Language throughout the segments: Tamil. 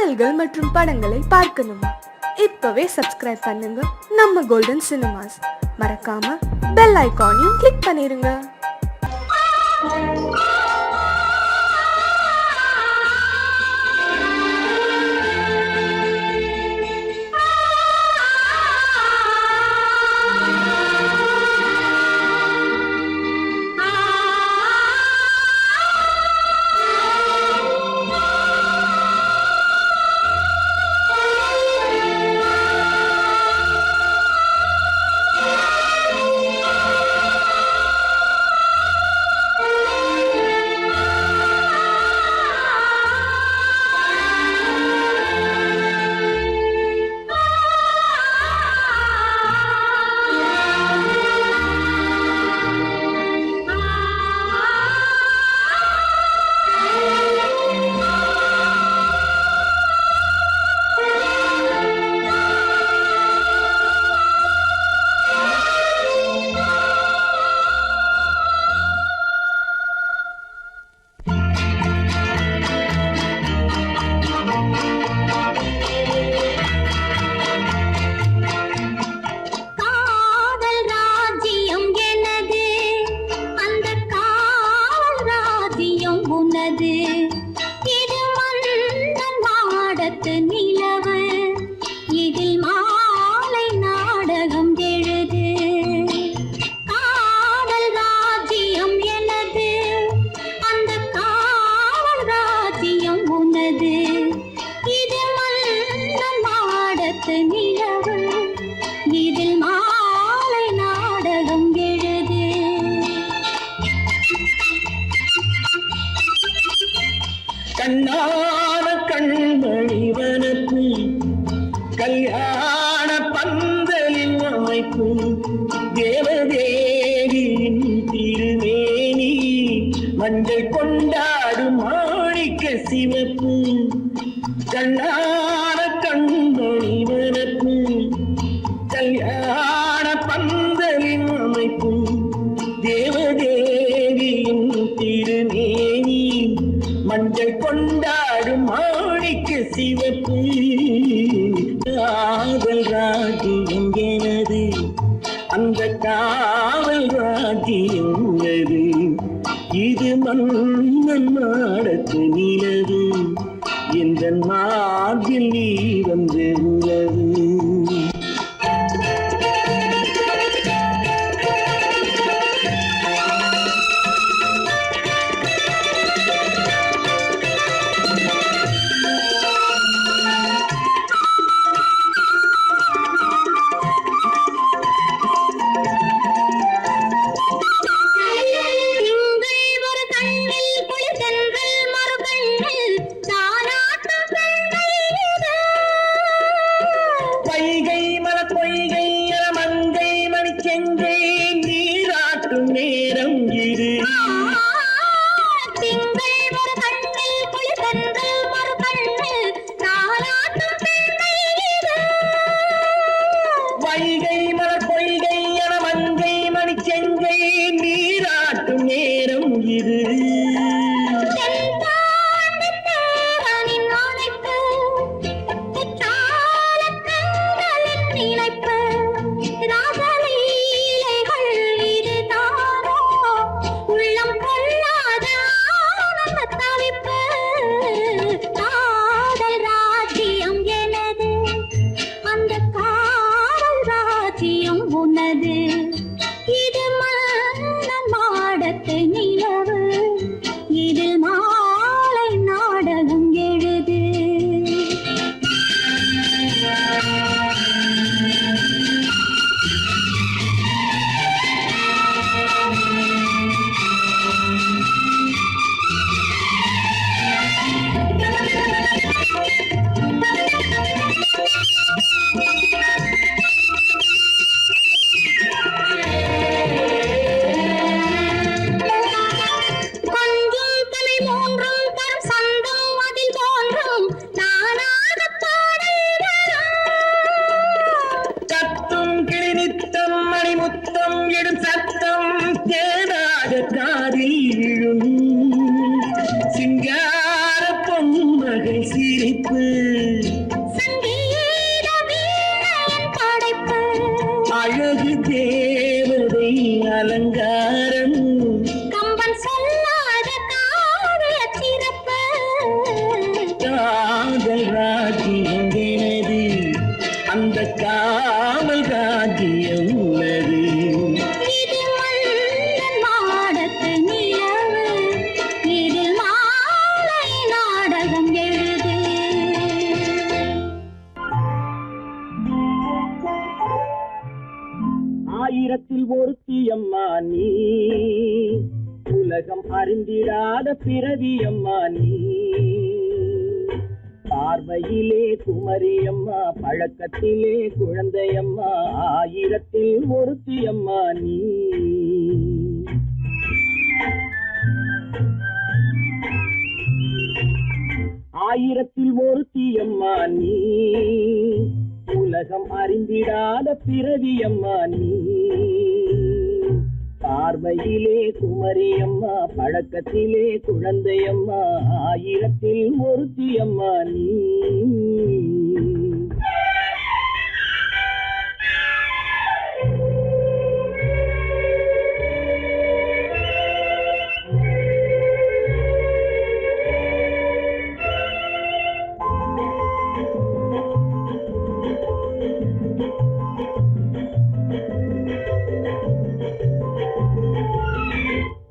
பாடல்கள் மற்றும் படங்களை பார்க்கணுமா? இப்பவே சப்ஸ்கிரைப் பண்ணுங்க நம்ம கோல்டன் சினிமாஸ். மறக்காம பெல் ஐகானையும் கிளிக் பண்ணிருங்க. கண்ணான கண்மணிவனப்பு கல்யாண பந்தலின் அமைப்பு தேவதேவியின் திருமேனி மஞ்சள் கொண்டாடும் மாணிக்க சிவப்பு. கண்ணான கண்மணிவனப்பு கல்யாண பந்தலின் அமைப்பு தேவதேவியின் திருமேனி மஞ்சள் கொண்டாடும் மாணிக்க சிவப்பு. காதல் ராஜ்யம் எனது, அந்த காவல் ராஜ்யம் உள்ளது. இது மன்னன் மாடத்து நிலவு, எந்த மார்பில் நீ வந்து உள்ளது. வைகை சங்கீத வீணையின் படைப்பு அழகு தேவதை அலங்காரம் கம்பன் சொல்லாத காவிய சிறப்பு காதல் ராஜ்யம் எனது அந்த காவல் ராஜ்யம் உள்ளது இது மன்னன் மாடத்து நிலவு இதில் மாலை நாடகம் எழுது ஆயிரத்தில் ஒருத்தி அம்மா நீ உலகம் அறிந்திடாத பிறவி அம்மா நீ பார்வையிலே குமரியம்மா பழக்கத்திலே குழந்தையம்மா ஆயிரத்தில் ஒருத்தி அம்மா நீ ஆயிரத்தில் ஒருத்தி அம்மா நீ உலகம் அறிந்திடாத பிறவி அம்மா நீ பார்வையிலே குமரியம்மா பழக்கத்திலே குழந்தையம்மா ஆயிரத்தில் ஒருத்தி அம்மா நீ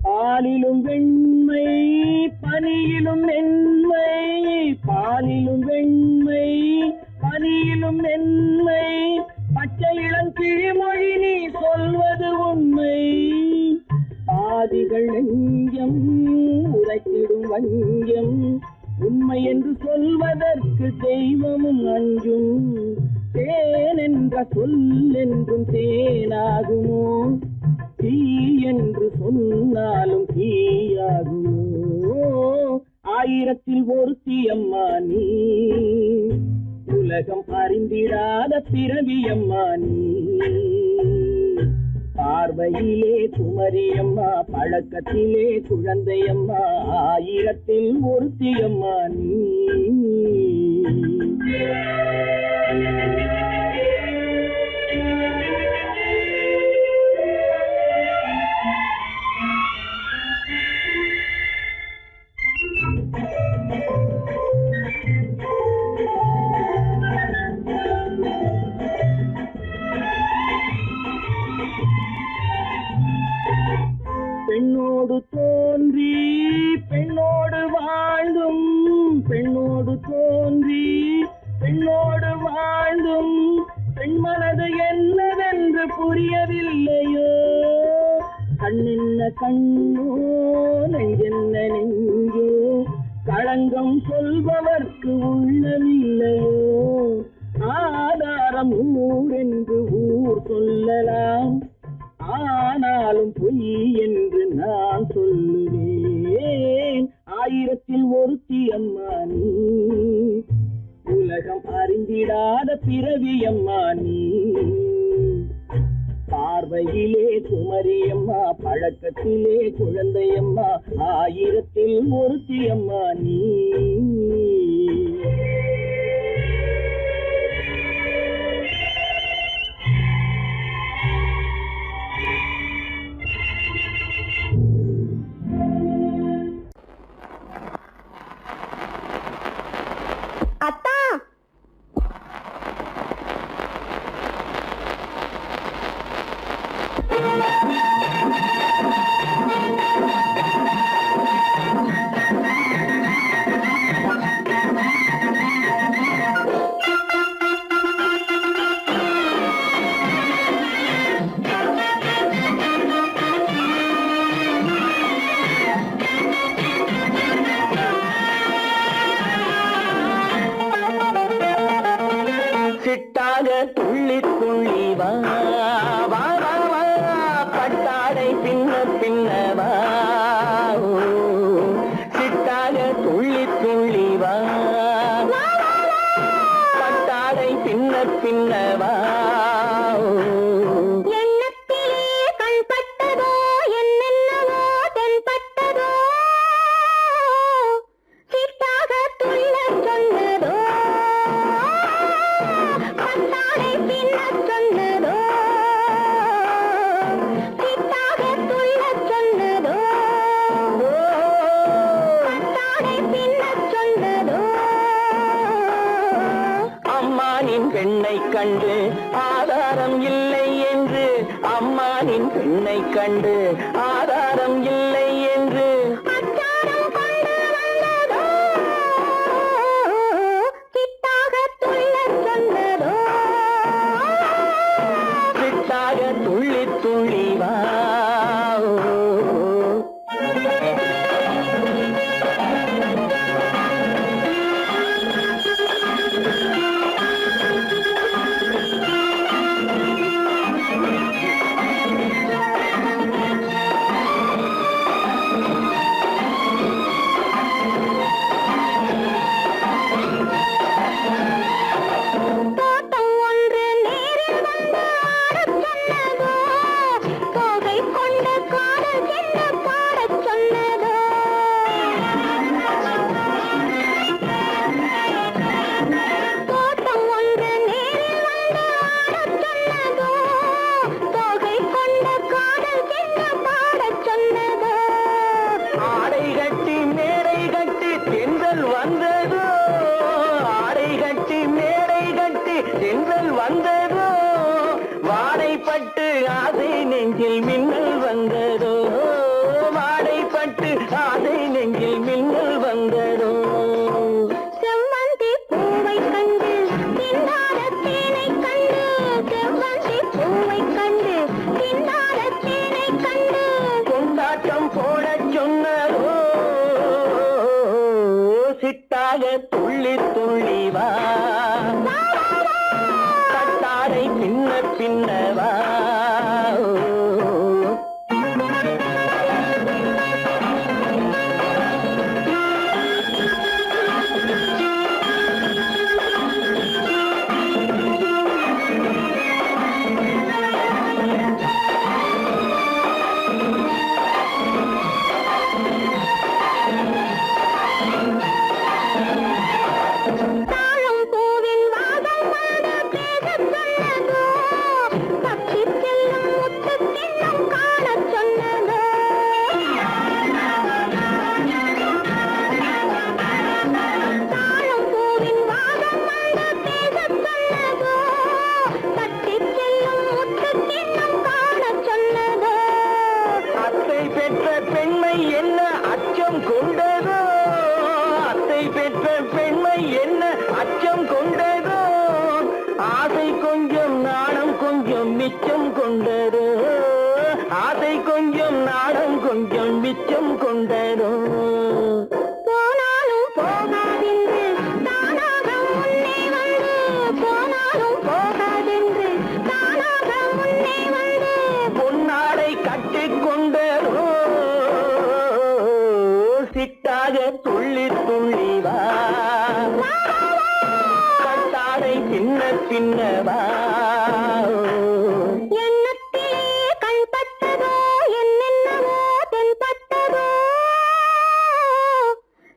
பாலிலும் வெண்மை பனியிலும் மென்மை பாலிலும் வெண்மை பனியிலும் மென்மை பச்சை இளங்கிழிமொழி நீ சொல்வது உண்மை பாதிகள் நெஞ்சம் உரைத்திடும் வஞ்சம் உண்மை என்று சொல்வதற்கு தெய்வமும் அஞ்சும் தேன் என்ற சொல் என்றும் தேனாகுமோ தீ என்று சொன்னாலும் தீயாகுமோ ஆயிரத்தில் ஒருத்தி அம்மா நீ உலகம் அறிந்திடாத பிறவி அம்மா நீ பார்வையிலே குமரியம்மா பழக்கத்திலே குழந்தையம்மா ஆயிரத்தில் ஒருத்தி அம்மா நீ பெண்ணோடு தோன்றி பெண்ணோடு வாழ்ந்தும் பெண்ணோடு தோன்றி பெண்ணோடு வாழ்ந்தும் பெண் மனது என்னவென்று புரியவில்லையோ கண்ணென்ன கண்ணோ நெஞ்சென்ன நெஞ்சோ களங்கம் சொல்பவர்க்கு உள்ளமில்லையோ ஆதாரம் ஊரென்று ஊர் சொல்லலாம் ஆனாலும் பொய் என்று நான் சொல்லுவேன் ஆயிரத்தில் ஒருத்தி அம்மா நீ உலகம் அறிந்திடாத பிறவி அம்மா நீ பார்வையிலே குமரியம்மா பழக்கத்திலே குழந்தையம்மா ஆயிரத்தில் ஒருத்தி அம்மா நீ அத்தா சிட்டாக துள்ளி துள்ளி வா வா வா வா பட்டாடை பின்ன பின்ன வா ஓ, சிட்டாக துள்ளி துள்ளி வா பட்டாடை பின்ன பின்ன வா ஓ. எண்ணத்திலே கண்பட்டதோ என்னென்னவோ தென்பட்டதோ சிட்டாக துள்ள சொன்னதோ பெண்ணை கண்டு ஆதாரம் இல்லை என்று, அம்மானின் பெண்ணை கண்டு ஆதாரம் இல்லை என்று அச்சாரம் கொண்டு வந்ததோ, கிட்டாக துள்ளச் சொன்னதோ, சிட்டாக துள்ளி துள்ளி வா. தோட்டம் ஒன்று நேரில் வந்து ஆடச் சொன்னதோ, தோகை கொண்ட காதல் என்ன பாடச் சொன்னதோ, தோட்டம் ஒன்று நேரில் வந்து ஆடச் சொன்னதோ, தோகை கொண்ட காதல் என்ன பாடச் சொன்னதோ, ஆடை கட்டி மேடை கட்டி தென்றல் வந்ததோ, ஆடை கட்டி மேடை கட்டி தென்றல் வந்ததோ, வாடைப்பட்டு ஆசை நெஞ்சில் மின்னல் வந்ததோ, வாடைப்பட்டு ஆசை நெஞ்சில் மின்னல் வந்ததோ. செவ்வந்தி பூவை கண்டு திண்டாட தேனை கண்டு, செவ்வந்தி பூவை கண்டு திண்டாட தேனை கண்டு, கொண்டாட்டம் போடச் சொன்னதோ, சிட்டாக துள்ளி துள்ளி வா. கட்டாடை பின்ன பின்ன வா. தாழம் பூவின் வாசம் வந்து பேசச் சொன்னதோ, தப்பிச் செல்லும் முத்துக் கிண்ணம் காணச் சொன்னதோ, தாழம் பூவின் வாசம் வந்து பேசச் சொன்னதோ, தப்பிச் செல்லும் முத்துக் கிண்ணம் காணச் சொன்னதோ, அத்தை பெற்ற பெண்மை என்ன அச்சம் கொண்டதோ, அத்தை பெற்ற பெண்மை என்ன அச்சம் கொண்டதோ, ஆசை கொஞ்சம் நாணம் கொஞ்சம் மிச்சம் கொண்டதோ, ஆசை கொஞ்சம் நாணம் கொஞ்சம் மிச்சம் கொண்டதோ. போனாலும் போகாதென்று தானாக முன்னே வந்து, போனாலும் போகாதென்று தானாக முன்னே வந்து, பொன்னாடை கட்டிக் கொண்டதோ, சிட்டாக துள்ளி துள்ளி வா. கட்டாடை பின்ன பின்ன வா. எண்ணத்திலே கண்பட்டதோ, என்னென்னவோ தென்பட்டதோ,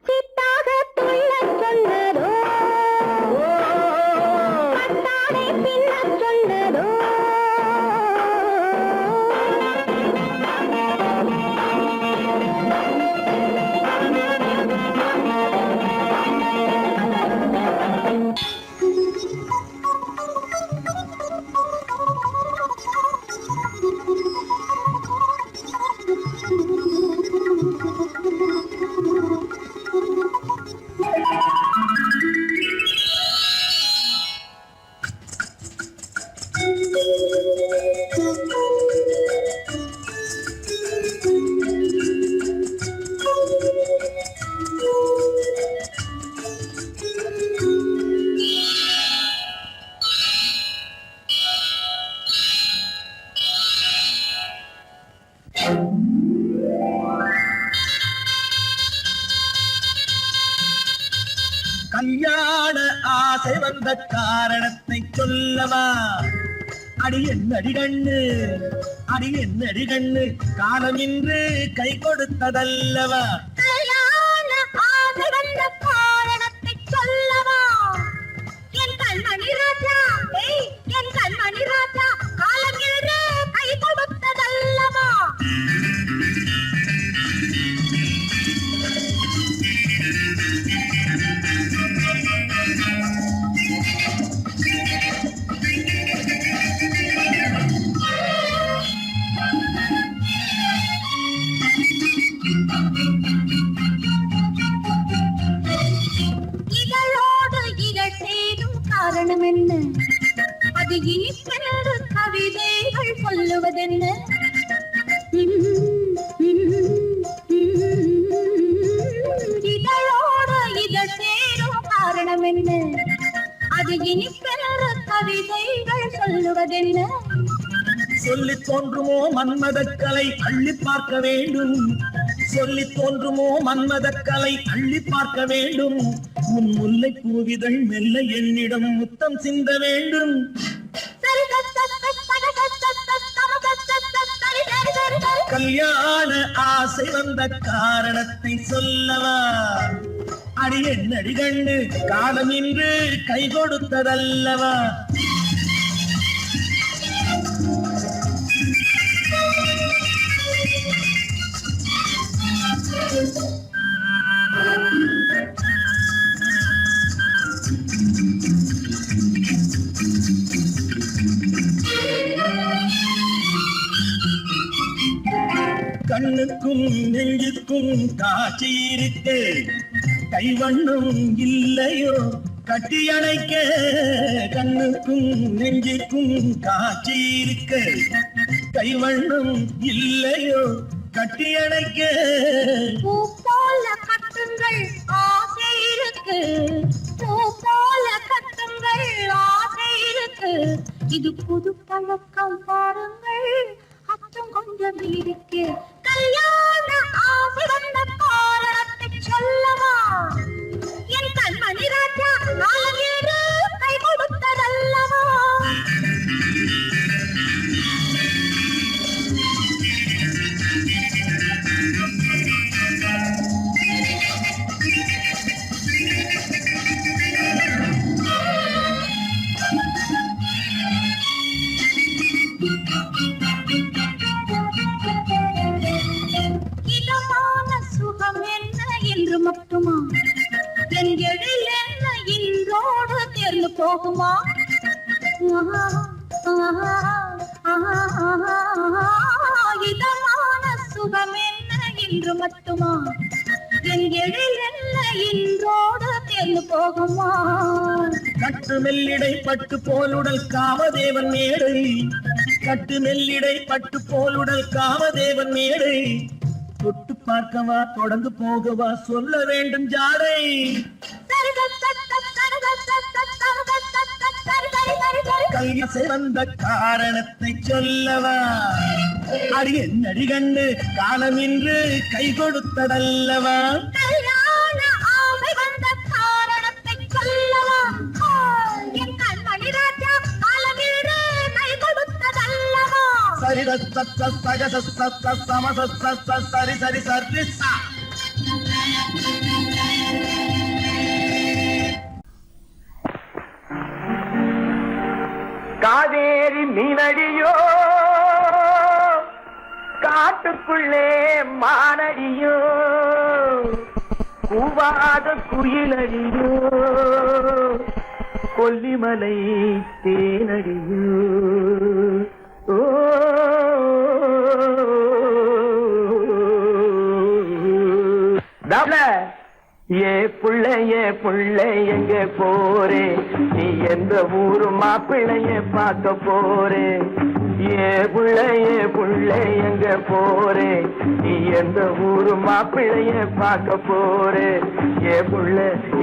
சித்தாக துள்ளச் சொன்னதோ, கட்டாடை பின்னச் சொன்னதோ, கல்யாண ஆசை வந்த காரணத்தை சொல்லவா? அடி என்னடி கண்ணு, அடி என்னடி கண்ணு, காலம் இன்று கை கொடுத்ததல்லவா? கல்யாண ஆசை வந்த காரணத்தை சொல்லவா? என் கண்மணி ராஜா, என் கண்மணி ராஜா, காலம் இன்று கை கொடுத்ததல்லவா? காரணம் என்ன? அது இனிப்பென்று கவிதைகள் சொல்லுவதென்ன? இதழோடு இதழ் சேரும் காரணம் என்ன? அது இனிப்பென்று கவிதைகள் சொல்லுவதென்ன? சொல்லித் தோன்றுமோ மன்மதக்கலை அள்ளி பார்க்க வேண்டும், சொல்லித் தோன்றுமோ மன்மதக்கலை அள்ளி பார்க்க வேண்டும். உன் முல்லை பூவிதழ் மெல்ல என்னிடம் முத்தம் சிந்த வேண்டும். கல்யாண ஆசை வந்த காரணத்தை சொல்லவா? அடி என்னடி கண்டு காலம் இன்று கை கொடுத்ததல்லவா? கண்ணுக்கும் நெஞ்சுக்கும் காட்சி இருக்கு, கைவண்ணம் இல்லையோ கட்டி அணைக்க? கண்ணுக்கும் நெஞ்சுக்கும் காட்சி இருக்கு, கைவண்ணம் இல்லையோ கட்டி அணைக்க? பூ போல கட்டுங்கள் ஆசை இருக்கு, பூ போல கட்டுங்கள் ஆசை இருக்கு. இது புது பழக்கம் பாருங்கள், அச்சம் கொஞ்சம் இருக்கு. கல்யாண ஆசை வந்த காரணத்தை சொல்லவா? என் கண்மணி ராஜா நாளேறு கை கொடுத்ததல்லவா? இதமான சுகம் என்ன என்று மட்டுமா? என் எழில் என்ன இன்றோடு தேர்ந்து போகுமா? இதமான சுகம் என்ன என்று மட்டுமா? என் எழில் என்ன இன்றோடு தேர்ந்து போகுமா? கட்டு மெல்லிடை பட்டு போலுடல் காமதேவன் மேடை, கட்டு மெல்லிடை பட்டு போலுடல் காமதேவன் மேடை. தொட்டு பார்க்கவா தொடர்ந்து போகவா சொல்ல வேண்டும் ஜாடை. கைய சிறந்த காரணத்தை சொல்லவா? அடி என்னடி கண்டு காலம் இன்று கை கொடுத்ததல்லவா? கல்யாண ஆசை வந்த காரணத்தை சொல்லவா? என் கண்மணி ராஜா காலமீடு கை கொடுத்ததல்லவா? சரித சத்த சகத சத்த சமத சத்த சரி சரி சரி சா. காவேரி மீனடியோ காட்டுக்குள்ளே மானடியோ, கூவாத குயிலடியோ கொல்லிமலை தேனடியோ. ஓ ஏ புள்ள எங்க போறே, நீ எந்த ஊரு மாப்பிள்ளைய பார்க்க போறே? ஏ புள்ள எங்க போறே, நீ எந்த ஊரு மாப்பிள்ளைய பார்க்க போறே? ஏ புள்ள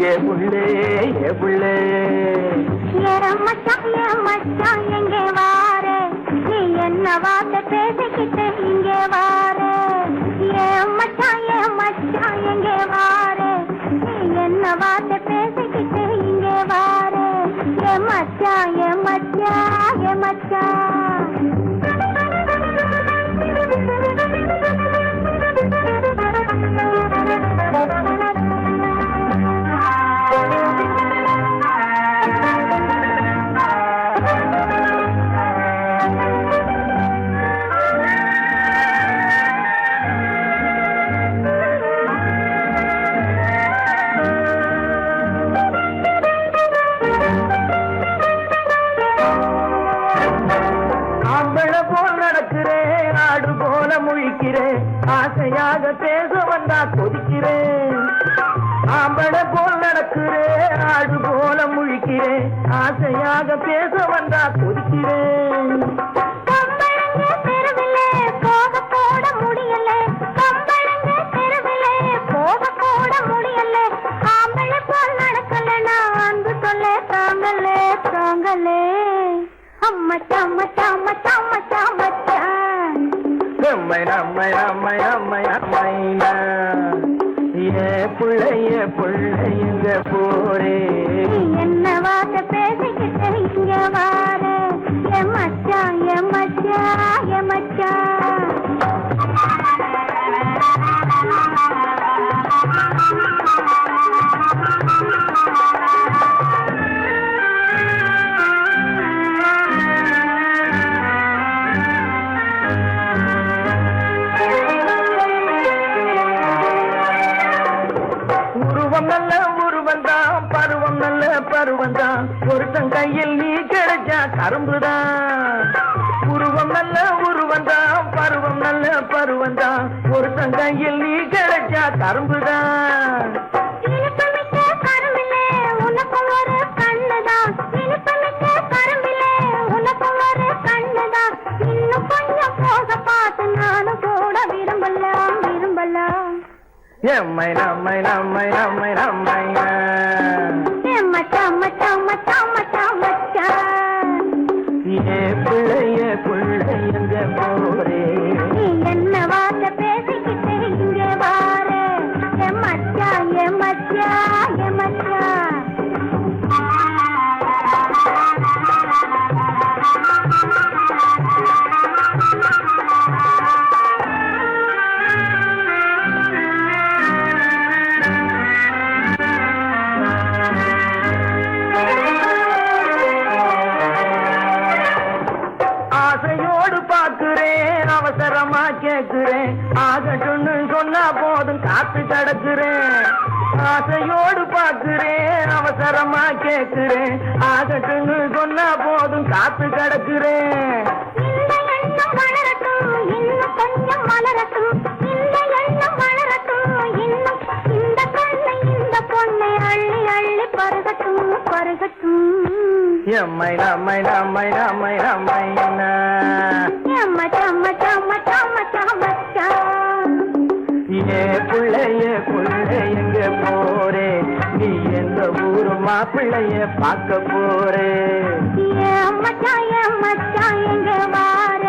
ஏ புள்ள மச்சான் எங்கே வாரே, நீ என்ன வார்த்தை பேசிக்கிட்டு இங்கே வாரே? மச்சான் எங்கே வாரே, நீ என்ன வார்த்தை பேசிக்கிட்டு இங்கே வாரே? மச்சான் சிரிக்கிறேன் ஆசையாக பேச வந்தா கொதிக்கிறேன் கம்பளங்க தெருவிலே போக போட முடியல கம்பளங்க தெருவிலே போக போட முடியல ஆம்பளை போல் நடக்கல நான் அன்பு சொல்ல தாங்கலே தாங்கலே அம்மச்சா அம்மச்சா அம்மச்சா அம்மச்சா அம்மச்சா அம்மை அம்மை அம்மை அம்மை அம்மைனா ஏ புள்ளை எங்க போரே நீ என்ன வார்த்தை பேசிக்கிட்டு இங்க வார எம்மச்சா எம்மச்சா எம்மச்சா உருவம் நல்ல உருவந்தான் பருவம் நல்ல பருவந்தான் ஒருத்தன் கையில் நீ கிடைச்சா கரும்புதான் உருவம் நல்ல உருவந்தான் பருவம் நல்ல பருவந்தான் ஒருத்தன் கையில் நீ கிடைச்சா கரும்புதான் இனிப்புமிக்க கரும்பிலே உனக்கு ஒரு கண்ணுதான் இனிப்புமிக்க கரும்பிலே உனக்கு ஒரு கண்ணுதான் இன்னும் கொஞ்சம் போக பார்த்து நானும் கூட விரும்பலாம் விரும்பலாம் எம்மை நம்மை நம்மை நம்மை நம்மை மச்சா மச்சா மச்சா மச்சா மச்சா ஏ புள்ளை எங்க போரே நீ என்ன வார்த்தை பேசிக்கிட்டு இங்கே வார எம்மச்சா எம்மச்சா எம்மச்சா ஆசையோடு பார்க்கிறேன் அவசரமா கேட்கிறேன் ஆகட்டும்னு சொன்னா போதும் காத்து கிடக்குறேன் ஆசையோடு பார்க்கிறேன் அவசரமா கேட்கிறேன் ஆகட்டும்னு சொன்னா போதும் காத்து கிடக்குறேன் இந்த எண்ணம் வளரட்டும் இன்னும் கொஞ்சம் வளரட்டும் இந்த எண்ணம் வளரட்டும் இன்னும் இந்த கண்ணை இந்த பொண்ணை அள்ளி அள்ளி பருகட்டும் பருகட்டும் எம்மை நம்மை நம்மை நம்மை நம்மை மச்சா மச்சா மச்சா மச்சா மச்சா ஏ புள்ளை எங்க போரே நீ எந்த ஊரு மாப்பிள்ளைய பார்க்க போரே மச்சா மச்சா எங்க வார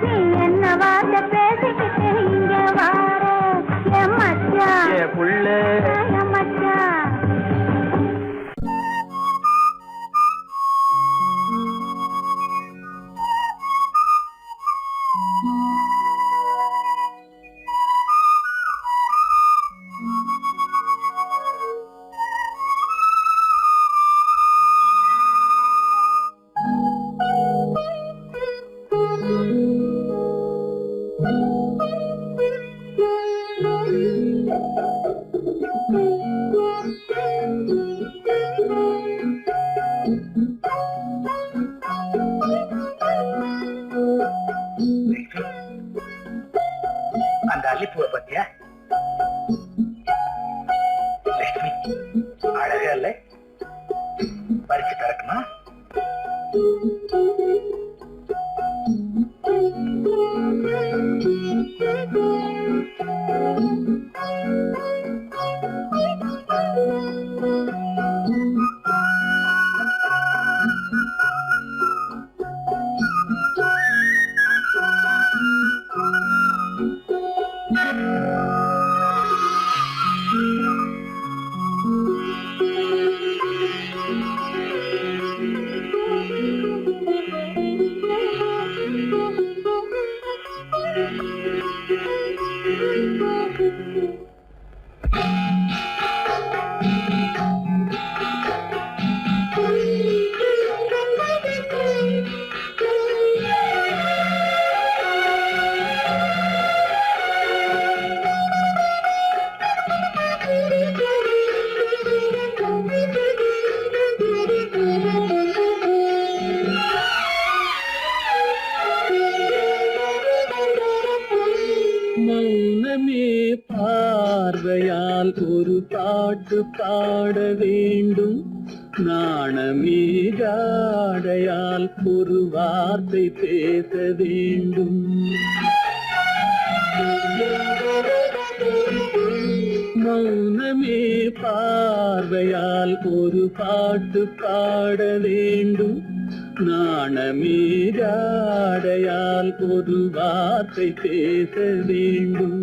நீ என்ன வார்த்தை பேசிக்கிட்டு இங்க வார மச்சா ஏ புள்ளை மச்சா அந்த அல்லிப்பூவை பத்தியா லட்சுமி அழகா இல்ல பறிச்சு திறக்கணும் மௌனமே பார்வையால் ஒரு பாட்டு பாட வேண்டும் நாணமே ஜாடையால் ஒரு வார்த்தை பேச வேண்டும். மௌனமே பார்வையால் ஒரு பாட்டு பாட வேண்டும். நாணமே ஜாடையால் ஒரு வார்த்தை பேச வேண்டும்.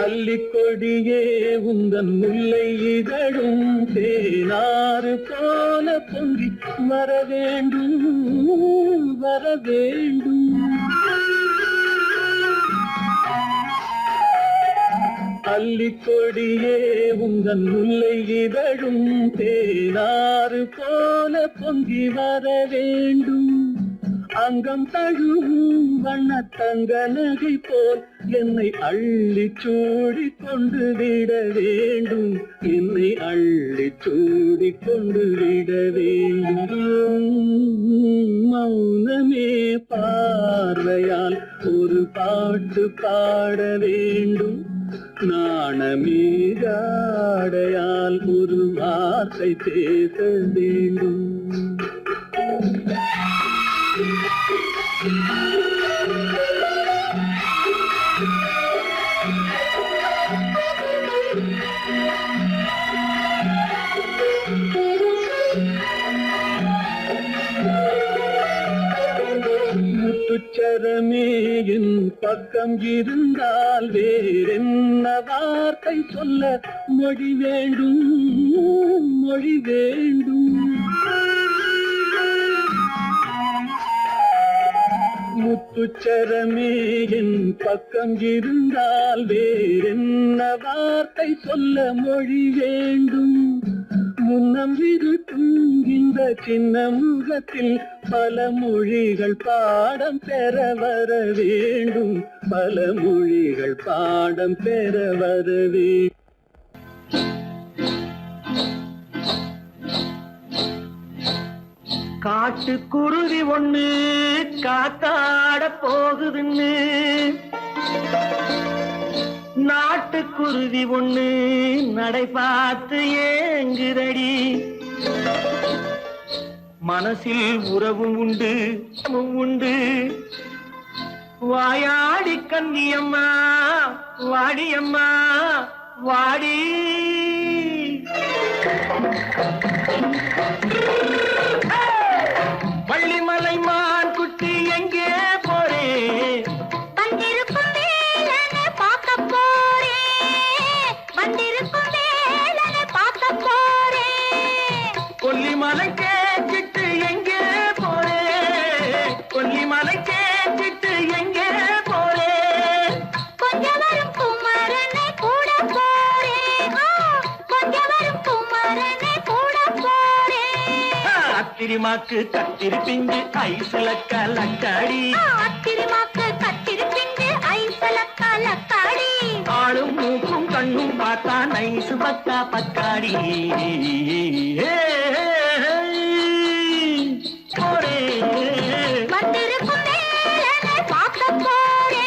அல்லிக்கொடியே உந்தன் முல்லை இதழும் தேனாறு போல பொங்கி வர வேண்டும் வர வேண்டும். அல்லிக்கொடியே உந்தன் முல்லை இதழும் தேனாறு போல பொங்கி வர வேண்டும். அங்கம் தழுவும் வண்ணத்தங்க நகை போல் என்னை அள்ளி சூடி கொண்டு விட வேண்டும். என்னை அள்ளி சூடி கொண்டு விட வேண்டும். மௌனமே பார்வையால் ஒரு பாட்டு பாட வேண்டும். நாணமே ஜாடையால் ஒரு வார்த்தை பேச வேண்டும். முத்துச்சரமே என் பக்கம் இருந்தால் வேறென்ன வார்த்தை சொல்ல மொழி வேண்டும் மொழி வேண்டும். முத்துச்சரமே என் பக்கம் இருந்தால் வேறென்ன வார்த்தை சொல்ல மொழி வேண்டும். முன்னம் இருக்கும் இந்த சின்ன முகத்தில் பல மொழிகள் பாடம் பெற வர வேண்டும். பல மொழிகள் பாடம் பெற வர வேண்டும். காட்டுக்குருவி ஒண்ணு காத்தாட போகுதுன்னு நாட்டுக்குருவி ஒண்ணு நடை பார்த்து ஏங்குதடி. மனசில் உறவும் உண்டு உண்டு. வாயாடி கன்னியம்மா வாடியம்மா வாடி. வள்ளிமலை மான் குட்டி எங்கே போறே? வந்திருக்கும் வேலனை பார்க்க போறேன். வந்திருக்கும் வேலனை பார்க்க போறேன். கொல்லிமலை கேச்சிட்டு எங்கே போறே? கொல்லிமலை கேச்சிட்டு எங்கே போறே? கொஞ்சம் வரும் குமரனை கூட போறேன். கொஞ்சம் வரும் குமரனை கூட போறேன். அத்திரிமாக்கு கத்திரி பிஞ்சு ஐசுல கலக்காடி. அத்திரிமாக்கு கத்திரி பிஞ்சு ஐசுல கலக்காடி. ஆளும் மூக்கும் கண்ணும் பார்த்தா நைசு பக்கா பக்காடி. போரே வந்திருக்கும் வேலனை பார்க்க போறேன்.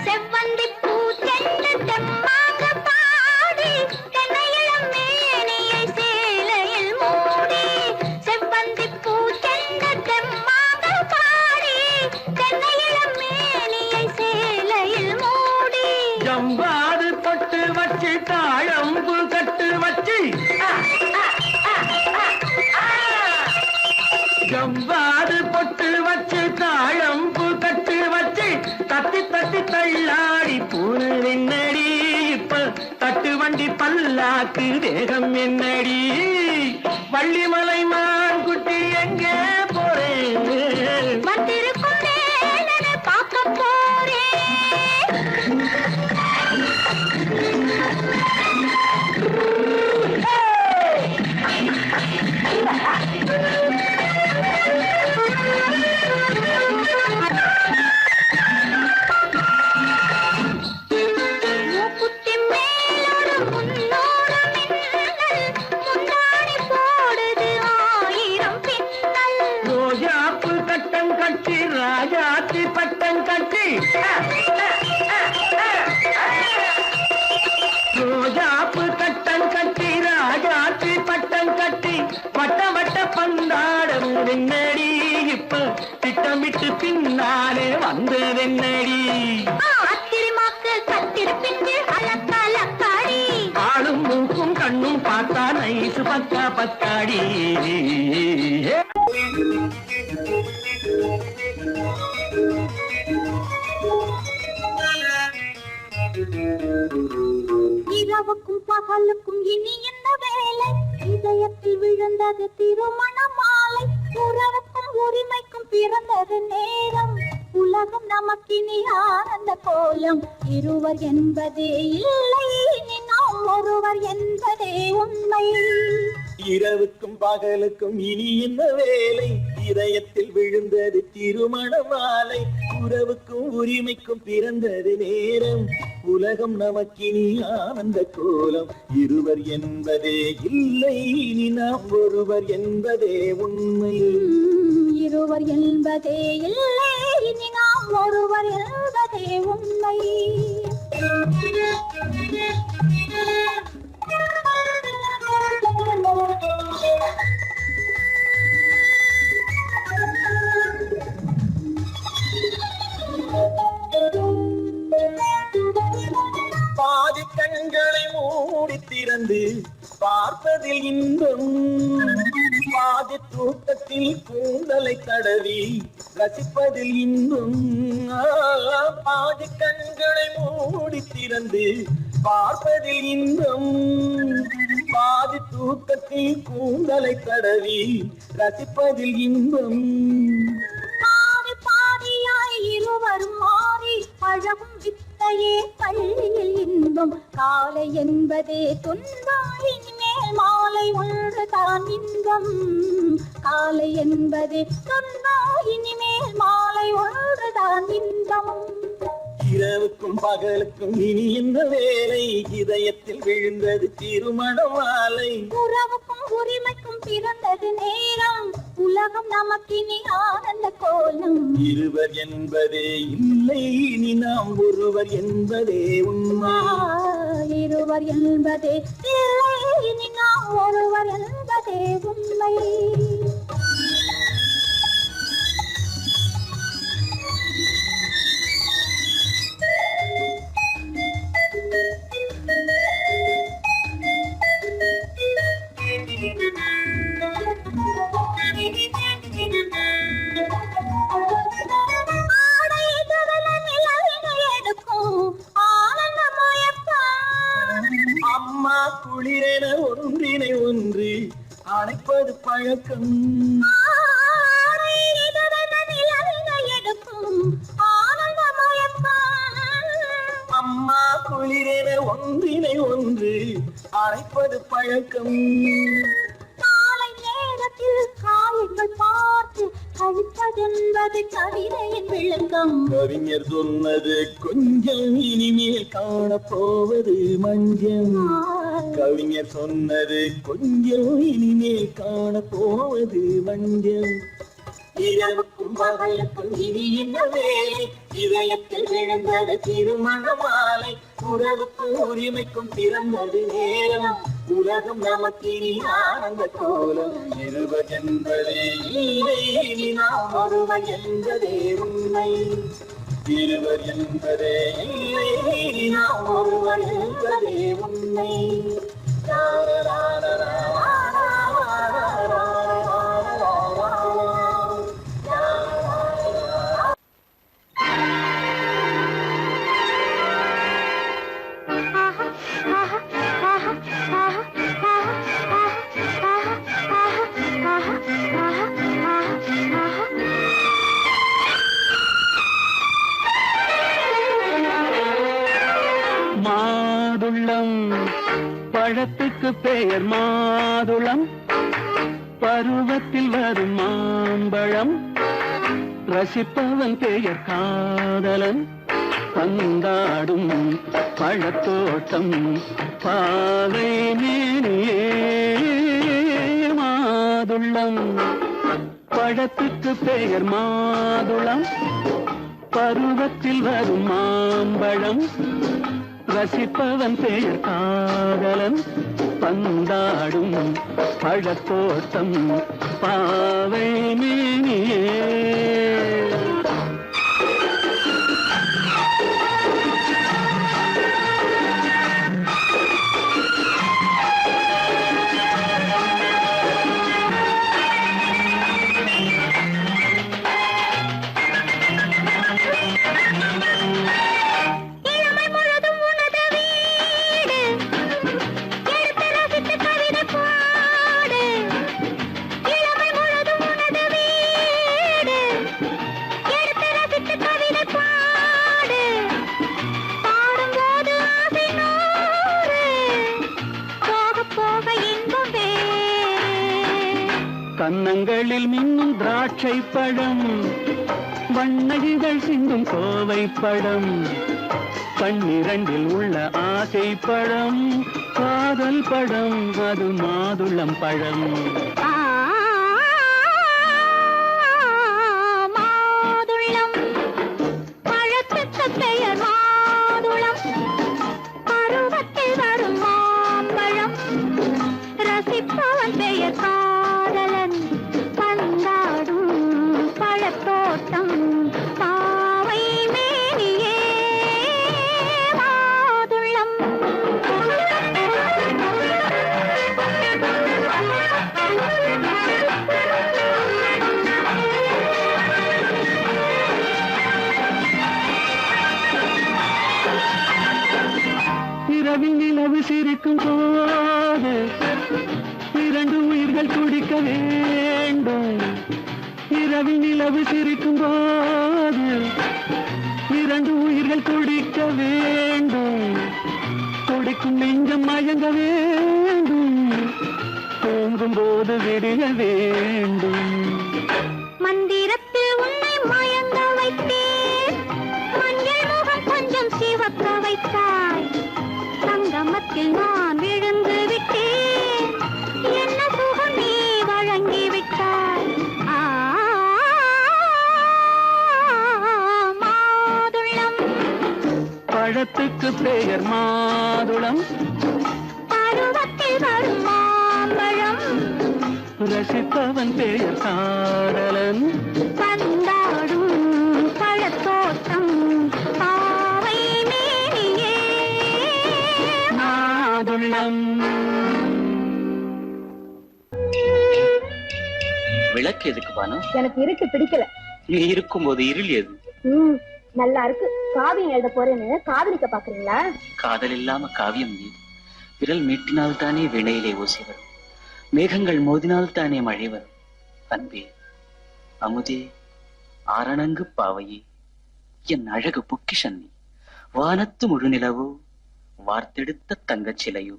செவ்வந்தி பூ செண்டு தெம்மாக பாடி தென்னையிளம் மேனியை சேலையில் மூடி. செவ்வந்தி பூ செண்டு தெம்மாக பாடி தென்னையிளம் மேனியை சேலையில் மூடி. ஜம்பாது பொட்டு வச்சு தாழம்பு கட்டு வச்சு. ஜம்பாது பொட்டு வச்சு தாழம்பு கட்டு வச்சு தட்டி தட்டி தள்ளாடி பூனு என்னடி. இப்ப தட்டு வண்டி பல்லாக்கு வேகம் என்னடி. வள்ளிமலை மான் குட்டி எங்கே போறேன்? ராஜாத்தி பட்டம் கட்டி ரோஜாப்பு கட்டம் கட்டி ராஜாத்தி பட்டம் கட்டி வட்ட வட்ட பந்தாடம் வெண்ணடி இப்ப திட்டமிட்டு பின்னாலே வந்து வெண்ணடி ஆளும் மூக்கும் கண்ணும் பார்த்தா நைசு பக்கா பக்காடி இரவுக்கும் பகலுக்கும் இனி என்ன வேலை இதயத்தில் விழுந்தது திருமண மாலை உறவுக்கும் உரிமைக்கும் பிறந்தது நேரம் உலகம் நமக்கினி ஆனந்த கோலம் இருவர் என்பதே இல்லை இனி நாம் ஒருவர் என்பதே உண்மை இரவுக்கும் பகலுக்கும் இனி என்ன வேலை இதயத்தில் விழுந்தது திருமண மாலை உறவுக்கும் உரிமைக்கும் பிறந்தது நேரம் உலகம் நமக்கினி ஆனந்த கோலம் இருவர் என்பதே இல்லை இனி நாம் ஒருவர் என்பதே உண்மை இருவர் என்பதே இல்லை இனி நாம் ஒருவர் என்பதே உண்மை பாதி கண்களை மூடி திறந்து பார்ப்பதில் இன்பம் பாதி தூக்கத்தில் கூந்தலை தடவி ரசிப்பதில் இன்பம் பாதி கண்களை மூடி திறந்து பார்ப்பதில் இன்பம் பாதி தூக்கத்தில் கூந்தலை தடவி ரசிப்பதில் இன்பம் பாதி பாதியாய் இருவரும் மாறி பழகும் வித்தையே பள்ளியில் இன்பம் காலை என்பதே துன்பம் இனிமேல் மாலை ஒன்று தான் இன்பம் காலை என்பதே துன்பம் இனிமேல் மாலை ஒன்று தான் இன்பம் இரவுக்கும் பகலுக்கும் இனி இந்த வேலை இதயத்தில் விழுந்தது திருமண மாலை உறவுக்கும் உரிமைக்கும் பிறந்தது நேரம் உலகம் நமக்கினி ஆனந்த கோலம் இருவர் என்பதே இல்லை இனி நாம் ஒருவர் என்பதே உண்மை இருவர் என்பதே இல்லை இனி நாம் ஒருவர் என்பதே உண்மை அம்மா குளிரென ஒன்றினை ஒன்று அணைப்பது பழக்கம் அம்மா குளிரென ஒன்றினை ஒன்று அணைப்பது பழக்கம் காலை நேரத்தில் காயங்கள் பார்த்து கழிப்பதென்பது கவிதையின் விளக்கம் கவிஞர் சொன்னது கொஞ்சம் இனிமேல் காணப்போவது மஞ்சள் கவிஞர் சொன்னது கொஞ்சம் இனிமேல் காணப்போவது மஞ்சள் இரவுக்கும் பகலுக்கும் இனி என்ன வேலை இதயத்தில் விழுந்தது திருமண மாலை உறவுக்கும் உரிமைக்கும் பிறந்தது நேரம் உலகம் நமக்கினி ஆனந்த கோலம் இருவர் என்பதே இல்லை இனி நாம் ஒருவர் என்பதே உண்மை இருவர் என்பதே இல்லை இனி நாம் ஒருவர் என்பதே உண்மை மாதுளம் பழத்துக்கு பெயர் மாதுளம் பருவத்தில் வரும் மாம்பழம் ரசிப்பவன் பெயர் காதலன் பந்தாடும் பழத்தோட்டம் பாவை மேனியே மாதுளம் பழத்துக்கு பெயர் மாதுளம், பருவத்தில் வரும் மாம்பழம், ரசிப்பவன் பெயர் காதலன், பந்தாடும் பழத்தோட்டம் பாவை மேனியே. கன்னங்களில் மின்னும் திராட்சை பழம், வண்ணகிகள் சிந்தும் கோவை பழம், கண்ணிரண்டில் உள்ள ஆசை பழம், காதல் பழம், அது மாதுளம் பழம். மாதுளம் பழத்துக்கு பெயர் மாதுளம், பருவத்தில் வரும் மாம்பழம், ரசிப்பவன் பெயர் காதலன், பந்தாடும் பழத்தோட்டம் பாவை மேனியே மாதுளம். இரவி நிலவு சிரிக்கும் போது இரண்டு உயிர்கள் துடிக்க வேண்டும். இரவி நிலவு சிரிக்கும் போது இரண்டு உயிர்கள் துடிக்க வேண்டும். துடிக்கும் நெஞ்சம் மயங்க வேண்டும், தூங்கும் போது விடிய வேண்டும். மந்திரத்தில் உன்னை மயங்க வைத்தேன், மஞ்சள் முகம் கொஞ்சம் சிவக்க வைத்தாய், சங்கமத்தில் நான் விழுந்து விட்டேன், என்ன சுகம் நீ வழங்கி விட்டாய். மாதுளம் பழத்துக்கு பெயர் மாதுளம், பருவத்தில் வரும் மாம்பழம், ரசிப்பவன் பெயர் காதலன், பந்தாடும் பழத்தோட்டம் பாவை மேனியே மாதுளம். விளக்கு எதுக்கு பானு? எனக்கு இருட்டு பிடிக்கல. நீ இருக்கும்போது இருள் எது? நல்லா இருக்கு. காவியம் எழுத போறேன்னு காதலிக்க பாக்குறீங்களா? காதல் இல்லாம காவியம் நீ. விரல் மீட்டினால் தானே வினையிலே ஓசி வரும், மேகங்கள் மோதினால் தானே மழை வரும். அன்பே, அமுதே, ஆரணங்கு பாவையே, என் அழகு பொக்கிஷன் நீ. வானத்து முழுநிலவோ, வார்த்தெடுத்த தங்கச் சிலையோ,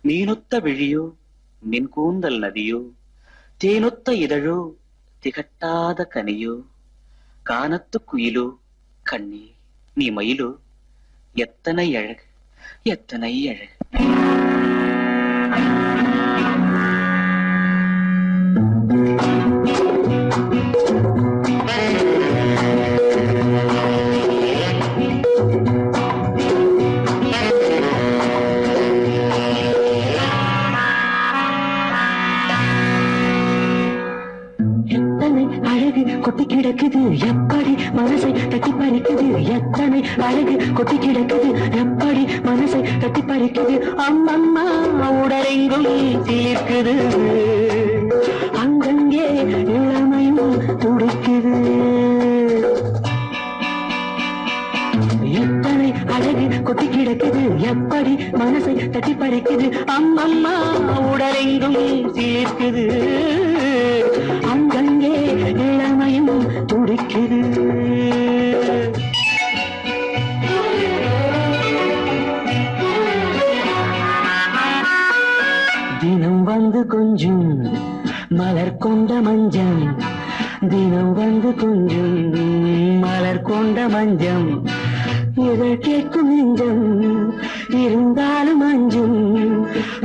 மீனொத்த விழியோ, மின் கூந்தல் நதியோ, தேனொத்த இதழோ, திகட்டாத கனியோ, கானத்து குயிலோ, கண்ணே நீ மயிலோ, எத்தனை அழகு, எத்தனை அழகு. கொட்டி கிடக்குது எப்படி மனசை தட்டி பறிக்குது, எத்தனை அழகு கொட்டி கிடக்குது எப்படி மனசை தட்டி பறிக்குது. அம்மம்மா உடலெங்கும் சிலிர்க்குது, அங்கங்கே இளமையும் துடிக்குது. எத்தனை அழகு கொட்டி கிடக்குது எப்படி மனசை தட்டி பறிக்குது. அம்மம்மா உடலெங்கும் சிலிர்க்குது, அங்கங்கே இளமையும் துடிக்குது. தினம் வந்து கொஞ்சம் மலர் கொண்ட மஞ்சம், தினம் வந்து கொஞ்சம் மலர் கொண்ட மஞ்சம், இதழ் கேட்கும் நெஞ்சம் இருந்தாலும் அஞ்சும்.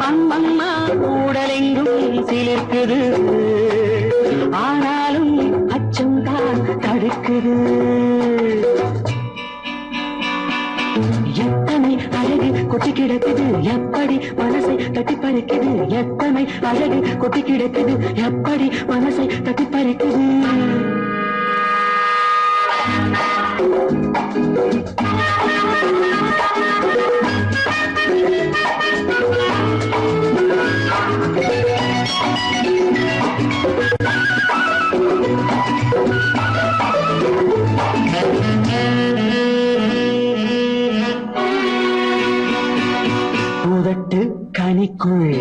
அம்மம்மா உடலெங்கும் சிலிர்க்குது, ஆனாலும் பறிக்குது எத்தனை அழகு கொட்டி கிடக்குது எப்படி மனசை தட்டி பறிக்குது எத்தனை அழகு கொட்டி கிடக்குது எப்படி மனசை தட்டி பறிக்குது உதட்டு கனிக்குள்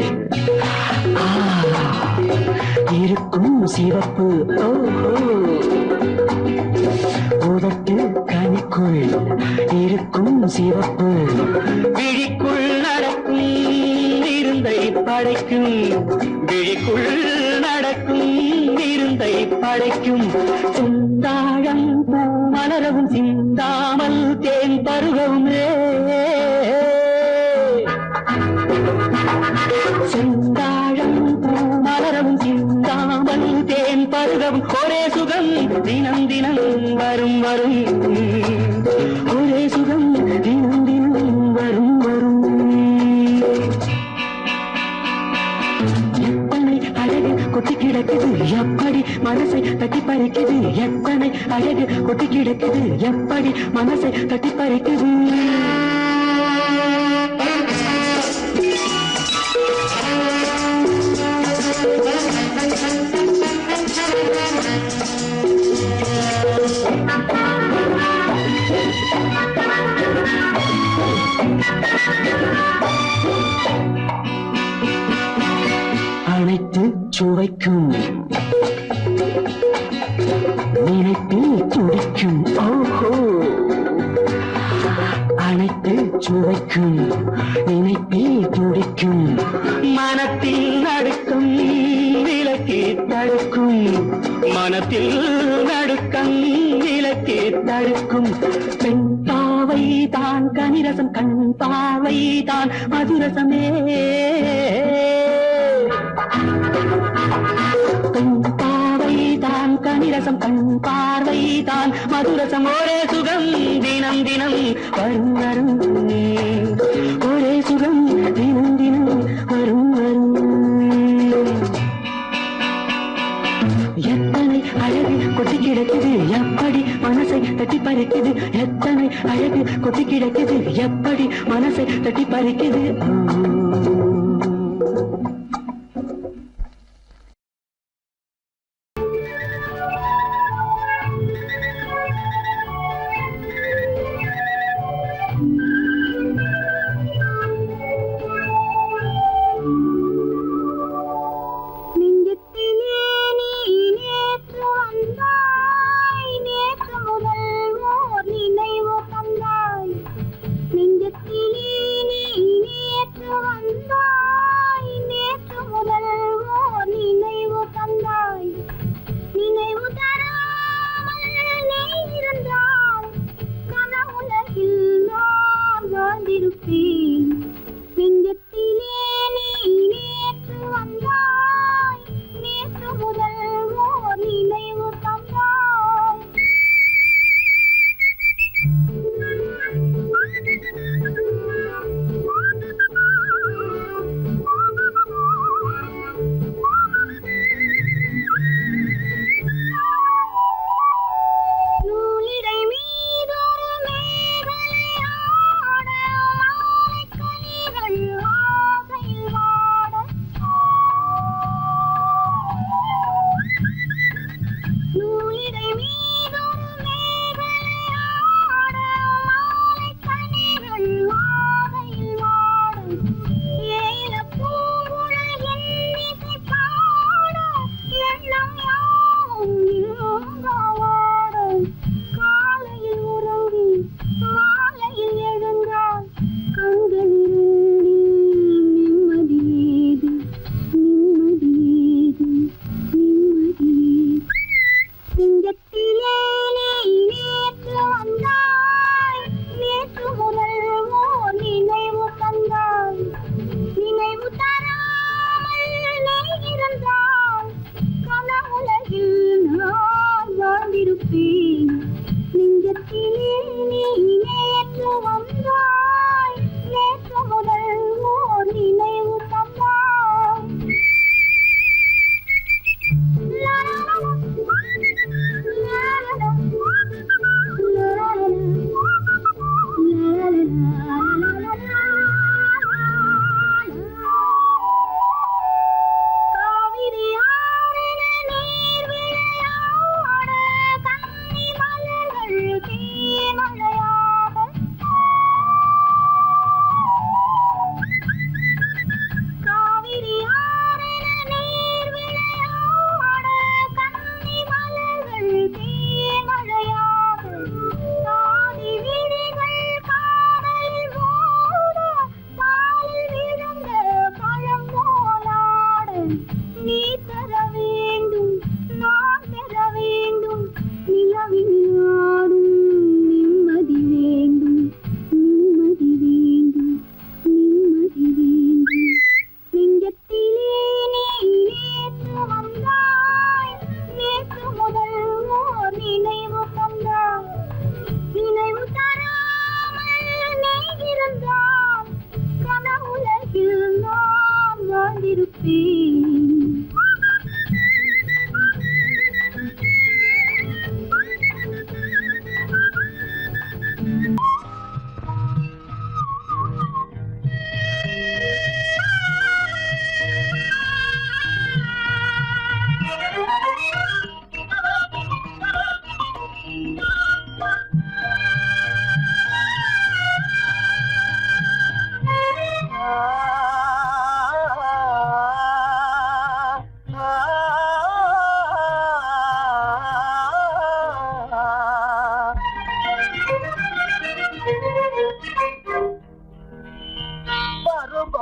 இருக்கும் சிவப்பு உதட்டு கனிக்குள் இருக்கும் சிவப்பு விழிக்குள் நடக்கும் இருந்தை படைக்கும் விழிக்குள் நடக்கும் இருந்தை படைக்கும் சிந்தாழம் பூ மலரவும் சிந்தாமல் தேன் பருகவும் செந்தாழம் பூ மலரவும் சிந்தாமல் தேன் பருகவும் ஒரே சுகம் தினம் தினம் வரும் வரும் ஒரே சுகம் தினம் தினம் வரும் வரும் எத்தனை அழகு கொட்டி கிடக்குது எப்படி மனசை தட்டி பறிக்குது எத்தனை அழகு கொட்டி கிடக்குது எப்படி மனசை தட்டி பறிக்குது அனைத்து சுவைக்கும் நினைப்பில் துடிக்கும் ஓஹோ அனைத்து சுவைக்கும் நினைப்பில் துடிக்கும் மனத்தில் நடுக்கும் விலக்கி தடுக்கும் மனத்தில் நடுக்கம் விலக்கி தடுக்கும் பெண் பாவை தான் கனிரசம் கண் பாவை தான் மதுரசமே பெண் பாவை தான் கனிரசம் கண் பார்வை தான் மதுரசம் ஒரே சுகம் தினம் தினம் வரும் வரும் ஒரே சுகம் தினம் தினம் வரும் வரும் எத்தனை அழகு கொட்டி கிடக்குது எப்படி மனசை தட்டி பறிக்குது எத்தனை அழகு கொட்டி கிடக்குது எப்படி மனசை தட்டி பறிக்குது நெஞ்சத்திலே நீ நேற்று வந்தாய்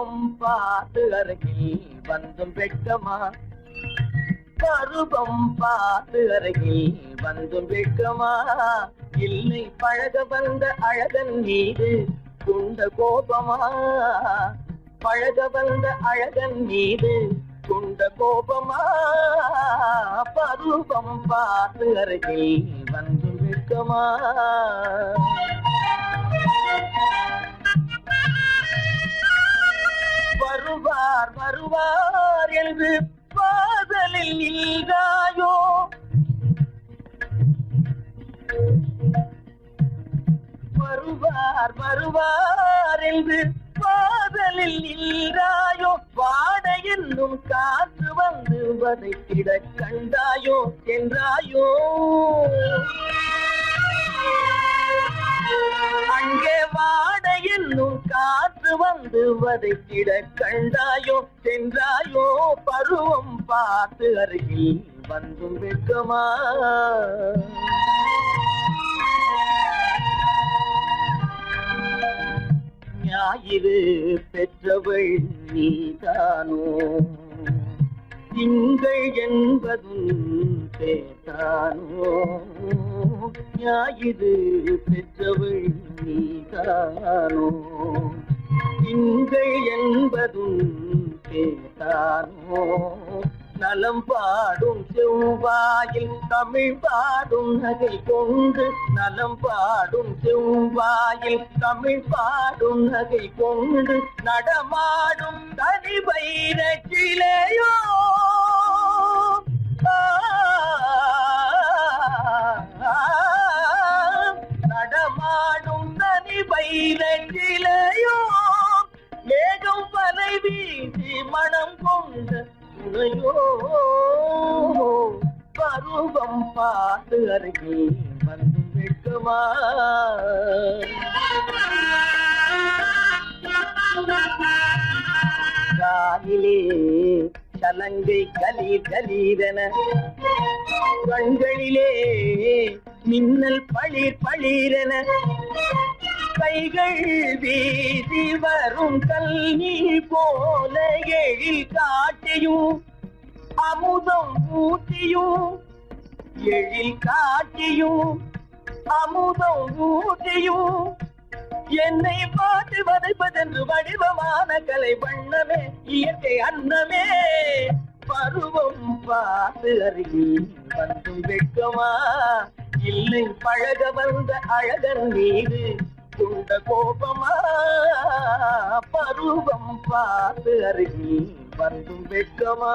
பருவம் பார்த்து அருகில் வந்தும் வெட்கமா பருவம் பார்த்து அருகில் வந்தும் வெட்கமா இல்லை பழக வந்த அழகன் மீது கொண்ட கோபமா பழக வந்த அழகன் மீது கொண்ட கோபமா பருவம் பார்த்து அருகில் வந்தும் வெட்கமா வருவார் வருவார் என்று பாதலில் நீங்காயோ வருவார் வருவார் என்று பாதலில் நீங்காயோ வாட என்னும் காற்று வந்து வதைத்திட கண்டாயோ என்றாயோ அங்கே வாட என்னும் காற்று வந்து வதைத்திட கண்டாயோ சென்றாயோ பருவம் பார்த்து அருகில் வந்தும் வெட்கமா ஞாயிறு பெற்றவள் நீதானோ திங்கள் என்பதும் பேசானோ ஞாயிறு பெற்றவள் நீதானோ திங்கள் என்பதும் பேசானோ நலம் பாடும் செவ்வாயில் தமிழ் பாடும் நகை கொண்டு நலம் பாடும் செவ்வாயில் தமிழ் பாடும் நகை கொண்டு நடமாடும் தனி வைர சிலையோ நடமாடும் தனி வைர சிலையோ மேகம் வலை வீசி மனம் கொண்ட துணையோ பருவம் பார்த்து அருகில் வந்து வெட்கமா காலிலே சலங்கை கலீர் கலீரென கண்களிலே மின்னல் பளிர் பளிரென கைகள் வீசி வரும் கல்வி போல எழில் காட்டியும் அமுதம் ஊட்டியும் எழில் காட்டியும் அமுதம் ஊட்டியும் என்னை பாட்டு வதைப்பதென்று வடிவமான கலை வண்ணமே இயற்கை அன்னமே பருவம் பார்த்து அருகில் வந்தும் வெட்கமா இல்லை பழக வந்த அழகன் மீது கொண்ட கோபமா பருவம் பார்த்து அருகில் வந்தும் வெட்கமா